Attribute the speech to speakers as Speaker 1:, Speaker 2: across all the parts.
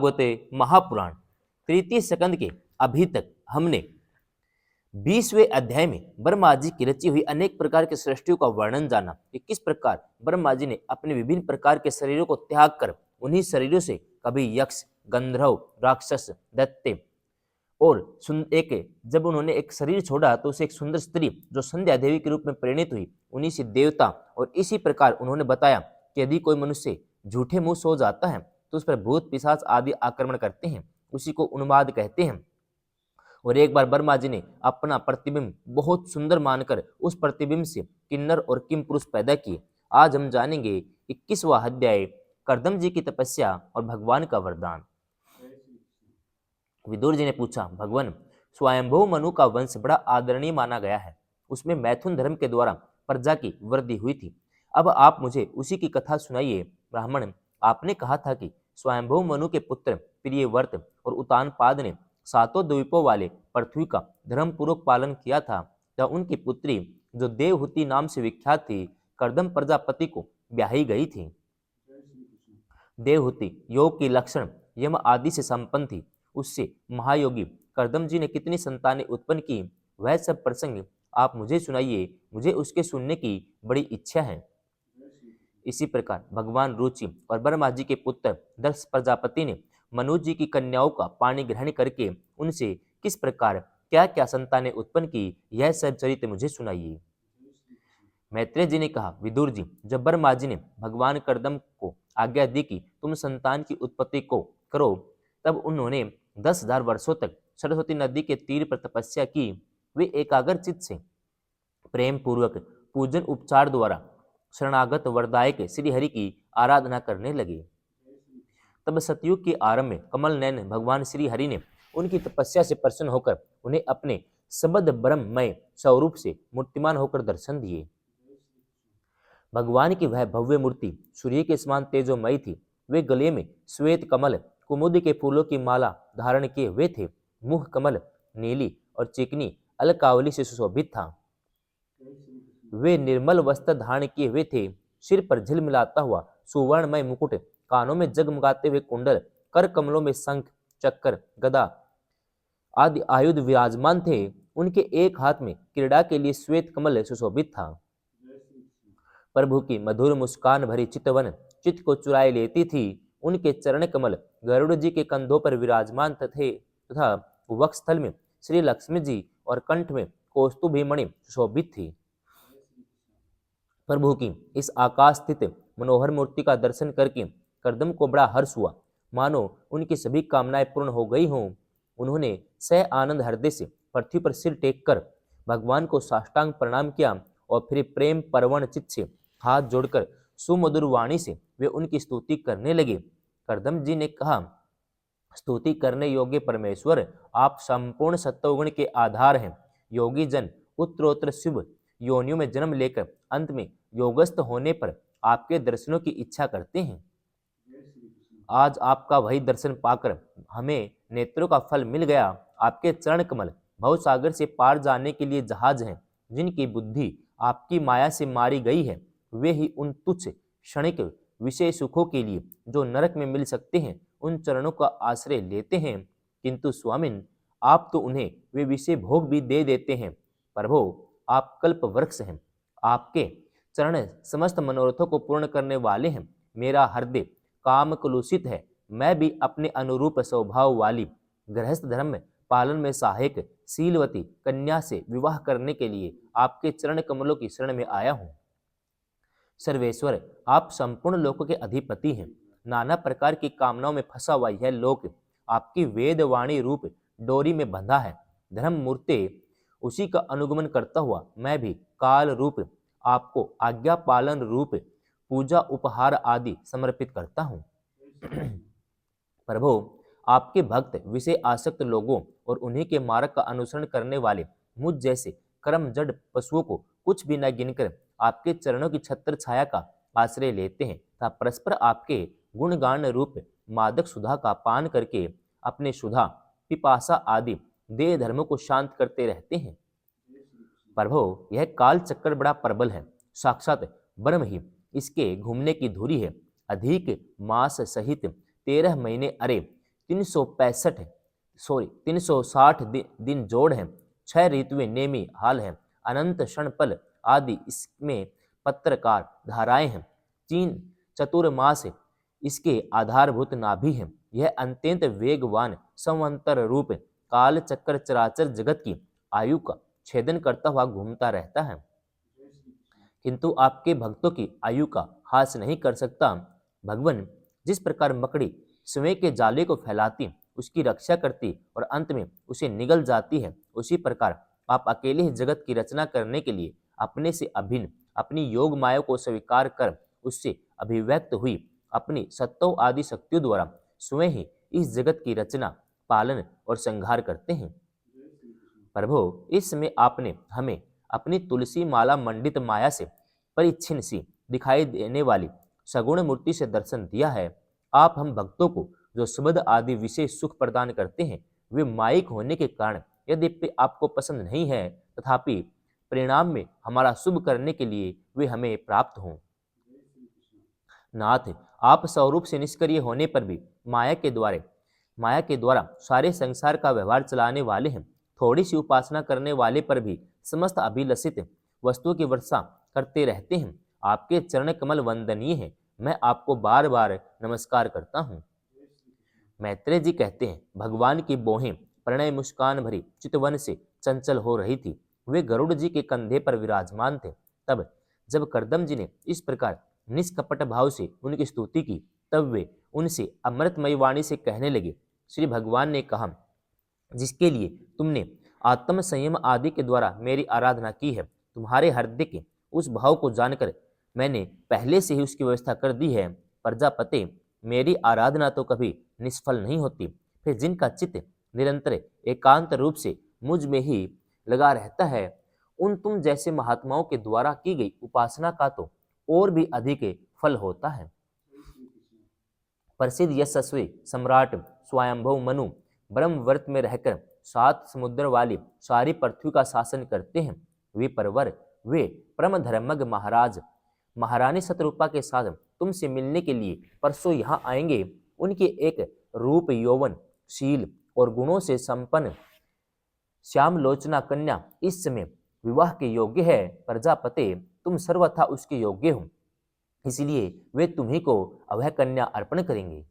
Speaker 1: भागवते महापुराण तृतीय स्कंद के अभी तक हमने 20वें अध्याय में ब्रह्मा जी की रची हुई अनेक प्रकार के सृष्टियों का वर्णन जाना कि किस प्रकार ब्रह्मा जी ने अपने विभिन्न प्रकार के शरीरों को त्याग कर उन्हीं शरीरों से कभी यक्ष, गंधर्व, राक्षस, दैत्य और जब उन्होंने एक शरीर छोड़ा तो उसे एक सुंदर स्त्री जो संध्या देवी के रूप में परिणित हुई, उन्हीं से देवता। और इसी प्रकार उन्होंने बताया कि यदि कोई मनुष्य झूठे मुंह सो जाता है तो उस पर भूत पिशाच आदि आक्रमण करते हैं, उसी को उन्माद कहते हैं। और एक बार ब्रह्मा जी ने अपना प्रतिबिंब बहुत सुंदर मानकर उस प्रतिबिंब से किन्नर और किम पुरुष पैदा किए। आज हम जानेंगे 21वां अध्याय, कर्दम जी की तपस्या और भगवान का वरदान। विदुर जी ने पूछा, भगवान, स्वयंभू मनु का वंश बड़ा आदरणीय माना गया है, उसमें मैथुन धर्म के द्वारा प्रजा की वृद्धि हुई थी। अब आप मुझे उसी की कथा सुनाइए। ब्राह्मण, आपने कहा था कि स्वयंभू मनु के पुत्र प्रियव्रत और उतानपाद ने 7 द्वीपों वाले पृथ्वी का धर्मपूर्वक पालन किया था। तब उनकी पुत्री जो देवहूति नाम से विख्यात थी, कर्दम प्रजापति को ब्याही गई थी। देवहूति योग की लक्षण यम आदि से संपन्न थी। उससे महायोगी कर्दम जी ने कितनी संतानें उत्पन्न की, वह सब प्रसंग आप मुझे सुनाइए, मुझे उसके सुनने की बड़ी इच्छा है। इसी प्रकार भगवान रुचि और ब्रह्मा जी के पुत्र दक्ष प्रजापति ने मनु जी की कन्याओं का पानी ग्रहण करके उनसे किस प्रकार क्या क्या संतानें उत्पन्न की, यह सब चरित्र मुझे सुनाइए। मैत्रेय जी ने कहा, विदुर जी, जब ब्रह्मा जी ने भगवान कर्दम को आज्ञा दी कि तुम संतान की उत्पत्ति को करो, तब उन्होंने 10,000 वर्षों तक सरस्वती नदी के तीर पर तपस्या की। वे एकाग्र चित्त से प्रेम पूर्वक पूजन उपचार द्वारा शरणागत वरदायक श्री हरि की आराधना करने लगे। तब सतयुग के आरंभ में कमल नयन भगवान श्री हरि ने उनकी तपस्या से प्रसन्न होकर उन्हें अपने सबद ब्रह्ममय स्वरूप से मूर्तिमान होकर दर्शन दिए। भगवान की वह भव्य मूर्ति सूर्य के समान तेजोमयी थी। वे गले में श्वेत कमल कुमुद के फूलों की माला धारण किए हुए थे। मुख कमल नीली और चिकनी अलकावली से सुशोभित था। वे निर्मल वस्त्र धारण किए हुए थे। सिर पर झिलमिलाता हुआ सुवर्णमय मुकुट, कानों में जगमगाते हुए कुंडल, कर कमलों में शंख, चक्र, गदा आदि आयुध विराजमान थे। उनके एक हाथ में क्रीड़ा के लिए श्वेत कमल सुशोभित था। प्रभु की मधुर मुस्कान भरी चितवन चित्त को चुराए लेती थी। उनके चरण कमल गरुड़ जी के कंधों पर विराजमान थे तथा वक्षस्थल में श्री लक्ष्मी जी और कंठ में कौस्तुभी मणि सुशोभित थी। प्रभु की इस आकाश स्थित मनोहर मूर्ति का दर्शन करके कर्दम को बड़ा हर्ष हुआ, मानो उनकी सभी कामनाएं पूर्ण हो गई हों। उन्होंने सह आनंद हृदय से पृथ्वी पर सिर टेक कर भगवान को साष्टांग प्रणाम किया और फिर प्रेम परवण चित्त से हाथ जोड़कर सुमधुर वाणी से वे उनकी स्तुति करने लगे। कर्दम जी ने कहा, स्तुति करने योग्य परमेश्वर, आप संपूर्ण सत्वगुण के आधार हैं। योगी जन उत्तरोत्तर शुभ योनियों में जन्म लेकर अंत में योगस्थ होने पर आपके दर्शनों की इच्छा करते हैं। आज आपका वही दर्शन पाकर हमें नेत्रों का फल मिल गया। आपके चरण कमल भवसागर से पार जाने के लिए जहाज हैं। जिनकी बुद्धि आपकी माया से मारी गई है, वे ही उन तुच्छ क्षणिक विषय सुखों के लिए जो नरक में मिल सकते हैं उन चरणों का आश्रय लेते हैं। किंतु स्वामिन, आप तो उन्हें वे विषय भोग भी दे देते हैं। प्रभो, आप कल्प वृक्ष हैं। आपके चरण समस्त मनोरथों को पूर्ण करने वाले हैं। मेरा हृदय काम कलुषित है। मैं भी अपने अनुरूप स्वभाव वाली गृहस्थ धर्म पालन में सहायक शीलवती कन्या से विवाह करने के लिए आपके चरण कमलों की शरण में आया हूँ। सर्वेश्वर, आप संपूर्ण लोकों के अधिपति हैं। नाना प्रकार की कामनाओं में फंसा हुआ यह लोक आपकी वेदवाणी रूप डोरी में बंधा है। धर्म मूर्ति उसी का अनुगमन करता हुआ मैं भी काल रूप आपको आज्ञा पालन रूप पूजा उपहार आदि समर्पित करता हूँ। प्रभु, आपके भक्त विषय आसक्त लोगों और उन्हीं के मार्ग का अनुसरण करने वाले मुझ जैसे कर्म जड़ पशुओं को कुछ भी न गिनकर आपके चरणों की छत्र छाया का आश्रय लेते हैं तथा परस्पर आपके गुणगान रूप मादक सुधा का पान करके अपने सुधा पिपासा आदि देह धर्मों को शांत करते रहते हैं। प्रभु, यह काल चक्कर बड़ा प्रबल है। साक्षात ब्रह्म ही इसके घूमने की धुरी है। अधिक मास सहित 13 महीने, अरे 360 दिन जोड़ हैं, 6 ऋतुएं नेमी हाल हैं, अनंत क्षणपल आदि इसमें पत्रकार धाराएं हैं, 3 चतुर्मास इसके आधारभूत नाभि हैं। यह अत्यंत वेगवान संवंतर रूप काल चक्र चराचर जगत की आयु का छेदन करता हुआ घूमता रहता है, किंतु आपके भक्तों की आयु का हास नहीं कर सकता। भगवान जिस प्रकार मकड़ी स्वयं के जाले को फैलाती, उसकी रक्षा करती और अंत में उसे निगल जाती है, उसी प्रकार आप अकेले ही जगत की रचना करने के लिए अपने से अभिन्न अपनी योग माया को स्वीकार कर उससे अभिव्यक्त हुई अपनी सत्तों आदि शक्तियों द्वारा स्वयं ही इस जगत की रचना, पालन और संहार करते हैं। प्रभु, इस समय आपने हमें अपनी तुलसी माला मंडित माया से परिच्छिन्न सी दिखाई देने वाली सगुण मूर्ति से दर्शन दिया है। आप हम भक्तों को जो शब्द आदि विशेष सुख प्रदान करते हैं, वे मायिक होने के कारण यद्यपि आपको पसंद नहीं है, तथापि परिणाम में हमारा शुभ करने के लिए वे हमें प्राप्त हों। नाथ, आप स्वरूप से निष्क्रिय होने पर भी माया के द्वारा सारे संसार का व्यवहार चलाने वाले हैं। थोड़ी सी उपासना करने वाले पर भी समस्त अभिलषित वस्तुओं की वर्षा करते रहते हैं। आपके चरण कमल वंदनीय है, मैं आपको बार बार नमस्कार करता हूँ। मैत्रेय जी कहते हैं, भगवान की बोहें प्रणय मुस्कान भरी चितवन से चंचल हो रही थी। वे गरुड़ जी के कंधे पर विराजमान थे। तब जब करदम जी ने इस प्रकार निष्कपट भाव से उनकी स्तुति की, तब वे उनसे अमृतमयी वाणी से कहने लगे। श्री भगवान ने कहा, जिसके लिए तुमने आत्म संयम आदि के द्वारा मेरी आराधना की है, तुम्हारे हृदय के उस भाव को जानकर मैंने पहले से ही उसकी व्यवस्था कर दी है। प्रजापते, मेरी आराधना तो कभी निष्फल नहीं होती, फिर जिनका चित्त निरंतर एकांत रूप से मुझ में ही लगा रहता है, उन तुम जैसे महात्माओं के द्वारा की गई उपासना का तो और भी अधिक फल होता है। प्रसिद्ध यशस्वी सम्राट स्वयंभू मनु ब्रह्मवर्त में रहकर 7 समुद्र वाली सारी पृथ्वी का शासन करते हैं। वे परवर, वे परम धर्मज्ञ महाराज महारानी शतरूपा के साथ तुमसे मिलने के लिए परसों यहाँ आएंगे। उनके एक रूप, यौवन, शील और गुणों से संपन्न श्यामलोचना कन्या इस समय विवाह के योग्य है। प्रजापते, तुम सर्वथा उसके योग्य हो, इसलिए वे तुम्ही को अभय कन्या अर्पण करेंगे।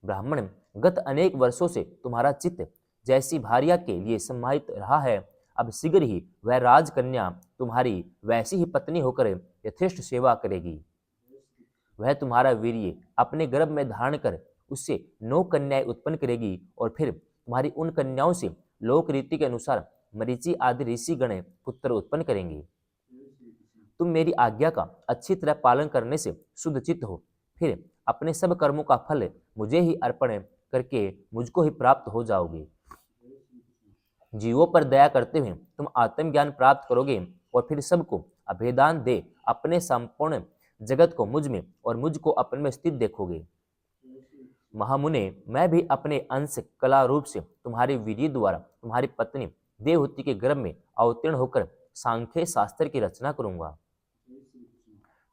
Speaker 1: ब्राह्मण, गत अनेक वर्षों से तुम्हारा चित्त जैसी भार्या के लिए सम्मानित रहा है, अब शीघ्र ही वह राजकन्या तुम्हारी वैसी ही पत्नी होकर यथेष्ट सेवा करेगी। वह तुम्हारा वीर्य अपने गर्भ में धारण कर उससे 9 कन्याएं उत्पन्न करेगी और फिर तुम्हारी उन कन्याओं से लोक रीति के अनुसार मरीचि आदि ऋषि गण पुत्र उत्पन्न करेंगे। तुम मेरी आज्ञा का अच्छी तरह पालन करने से शुद्ध चित्त हो, फिर अपने सब कर्मों का फल मुझे ही अर्पण करके मुझको ही प्राप्त हो जाओगे। जीवों पर दया करते हुए तुम आत्मज्ञान प्राप्त करोगे और फिर सबको अभेदान दे अपने संपूर्ण जगत को मुझ में और मुझको अपने में स्थित देखोगे। महामुने, मैं भी अपने अंश कला रूप से तुम्हारे वीर्य द्वारा तुम्हारी पत्नी देवहूति के गर्भ में अवतीर्ण होकर सांख्य शास्त्र की रचना करूंगा।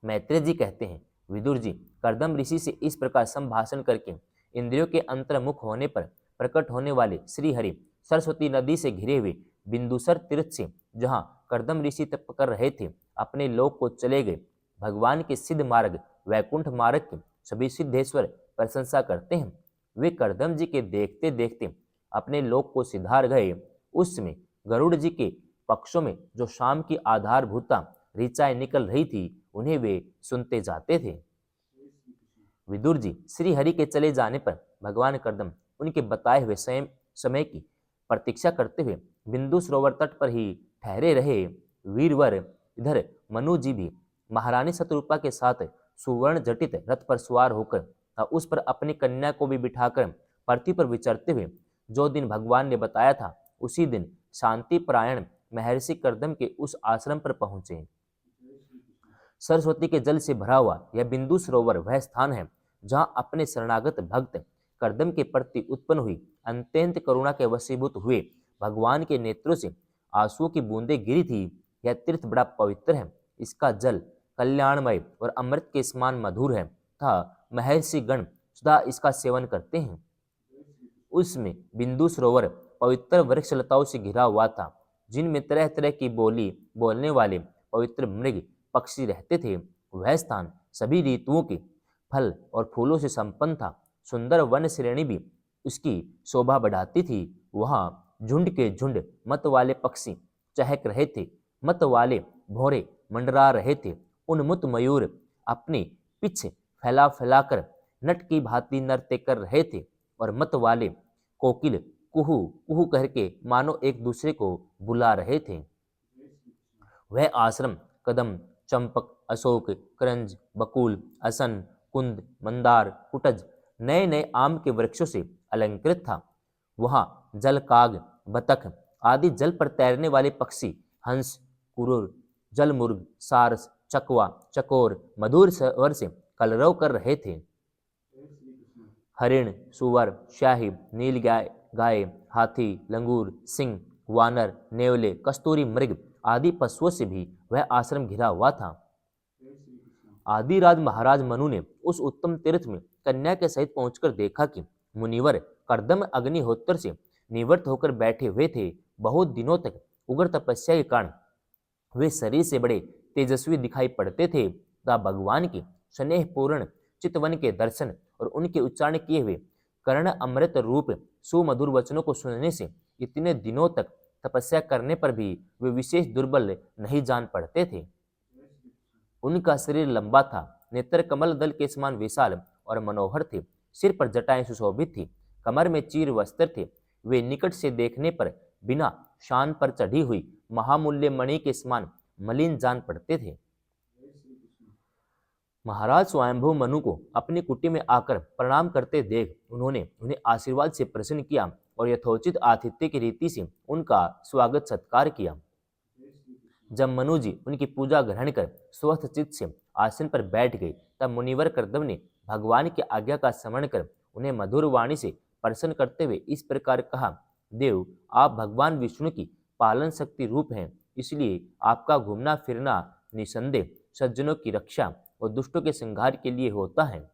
Speaker 1: मैत्रेय जी कहते हैं, विदुर जी, कर्दम ऋषि से इस प्रकार संभाषण करके इंद्रियों के अंतर्मुख होने पर प्रकट होने वाले श्री हरि सरस्वती नदी से घिरे हुए बिंदुसर तीर्थ से, जहाँ कर्दम ऋषि तप कर रहे थे, अपने लोक को चले गए। भगवान के सिद्ध मार्ग वैकुंठ मार्ग के सभी सिद्धेश्वर प्रशंसा करते हैं। वे कर्दम जी के देखते देखते अपने लोक को सिधार गए। उस समय गरुड़ जी के पक्षों में जो शाम की आधारभूता ऋचाएं निकल रही थी, उन्हें वे सुनते जाते थे। विदुर जी, श्री हरि के चले जाने पर भगवान कर्दम उनके बताए हुए समय की प्रतीक्षा करते हुए बिंदु सरोवर तट पर ही ठहरे रहे। वीरवर, इधर मनु जी भी महारानी शतरूपा के साथ सुवर्ण जटित रथ पर सवार होकर उस पर अपनी कन्या को भी बिठाकर पृथ्वी पर विचरते हुए जो दिन भगवान ने बताया था, उसी दिन शांति परायण महर्षि कर्दम के उस आश्रम पर पहुंचे। सरस्वती के जल से भरा हुआ यह बिंदु सरोवर वह स्थान है जहां अपने शरणागत भक्त कर्दम के प्रति उत्पन्न हुई अत्यंत करुणा के वशीभूत हुए भगवान के नेत्रों से आंसुओं की बूंदें गिरी थी। यह तीर्थ बड़ा पवित्र है, इसका जल कल्याणमय और अमृत के समान मधुर है तथा महर्षि गण सदा इसका सेवन करते हैं। उसमें बिंदु सरोवर पवित्र वृक्षलताओं से घिरा हुआ था, जिनमें तरह तरह की बोली बोलने वाले पवित्र मृग पक्षी रहते थे। वह स्थान सभी ऋतुओं के फल और फूलों से संपन्न था। सुंदर वन श्रेणी भी उसकी शोभा बढ़ाती थी। वहां झुंड के झुंड मत वाले पक्षी चहक रहे थे, मत वाले भौरे मंडरा रहे थे। उन मुत मयूर अपने पिछ फैला फैलाकर नट की भांति नृत्य कर रहे थे, और मत वाले कोकिल कुहू कुहू करके मानो एक दूसरे को बुला रहे थे। वह आश्रम कदम, चंपक, अशोक, करंज, बकुल, असन, कुंद, मंदार, कुटज, नए नए आम के वृक्षों से अलंकृत था। वहां जलकाग, बतख आदि जल पर तैरने वाले पक्षी, हंस, कुरुर, जलमुर्ग, सारस, चकवा, चकोर मधुर स्वर से कलरव कर रहे थे। हरिण, सुअर, शाही, नील गाय, हाथी, लंगूर, सिंह, वानर, नेवले, कस्तूरी मृग आदि पशुओं से भी वह आश्रम घिरा हुआ था। आदिराज महाराज मनु ने उस उत्तम तीर्थ में कन्या के सहित पहुंचकर देखा कि मुनिवर कर्दम अग्निहोत्र से निवृत्त होकर बैठे हुए थे। बहुत दिनों तक उग्र तपस्या के कारण वे शरीर से बड़े तेजस्वी दिखाई पड़ते थे, तथा भगवान के स्नेहपूर्ण चितवन के दर्शन और उनके उच्चारण किए हुए कर्ण अमृत रूप सुमधुर वचनों को सुनने से इतने दिनों तक तपस्या करने पर भी वे विशेष दुर्बल नहीं जान पड़ते थे। उनका शरीर लंबा था, नेत्र कमल दल के समान विशाल और मनोहर थे, सिर पर जटाएं सुशोभित थी, कमर में चीर वस्त्र थे। वे निकट से देखने पर बिना शान पर चढ़ी हुई महामूल्य मणि के समान मलिन जान पड़ते थे। महाराज स्वयंभू मनु को अपनी कुटी में आकर प्रणाम करते देख उन्होंने उन्हें आशीर्वाद से प्रसन्न किया और यथोचित आतिथ्य की रीति से उनका स्वागत सत्कार किया। जब मनु जी उनकी पूजा ग्रहण कर स्वस्थ चित्त से आसन पर बैठ गए, तब मुनिवर कर्दम ने भगवान की आज्ञा का स्मरण कर उन्हें मधुर वाणी से प्रसन्न करते हुए इस प्रकार कहा, देव, आप भगवान विष्णु की पालन शक्ति रूप हैं, इसलिए आपका घूमना फिरना निसंदेह सज्जनों की रक्षा और दुष्टों के संहार के लिए होता है।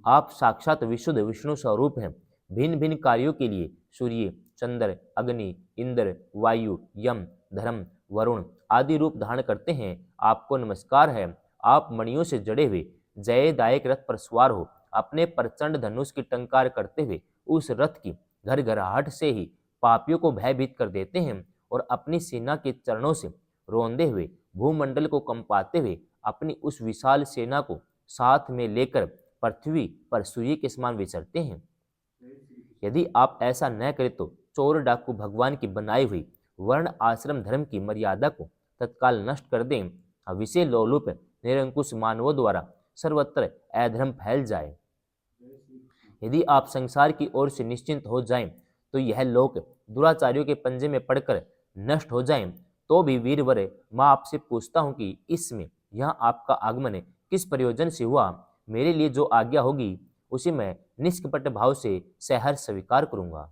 Speaker 1: आप साक्षात विशुद्ध विष्णु स्वरूप हैं। भिन्न भिन्न कार्यों के लिए सूर्य, चंद्र, अग्नि, इंद्र, वायु, यम, धर्म, वरुण आदि रूप धारण करते हैं। आपको नमस्कार है। आप मणियों से जड़े हुए जयदायक रथ पर सवार हो अपने प्रचंड धनुष की टंकार करते हुए उस रथ की घरघराहट से ही पापियों को भयभीत कर देते हैं, और अपनी सेना के चरणों से रौंदे हुए भूमंडल को कंपाते हुए अपनी उस विशाल सेना को साथ में लेकर पृथ्वी पर सूर्य के समान विचरते हैं। यदि आप ऐसा न करें तो चोर डाकू भगवान की बनाई हुई वर्ण आश्रम धर्म की मर्यादा को तत्काल नष्ट कर दें। विषय लोलुप निरंकुश मानवों द्वारा सर्वत्र अधर्म फैल जाए। यदि आप संसार की ओर से निश्चिंत हो जाएं, तो यह लोक दुराचारियों के पंजे में पड़कर नष्ट हो जाएं। तो भी वीरवर, मैं आपसे पूछता हूं कि इसमें यहाँ आपका आगमन किस प्रयोजन से हुआ? मेरे लिए जो आज्ञा होगी उसे मैं निष्कपट भाव से सहर्ष स्वीकार करूंगा।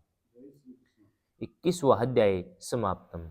Speaker 1: 21वां अध्याय समाप्तम।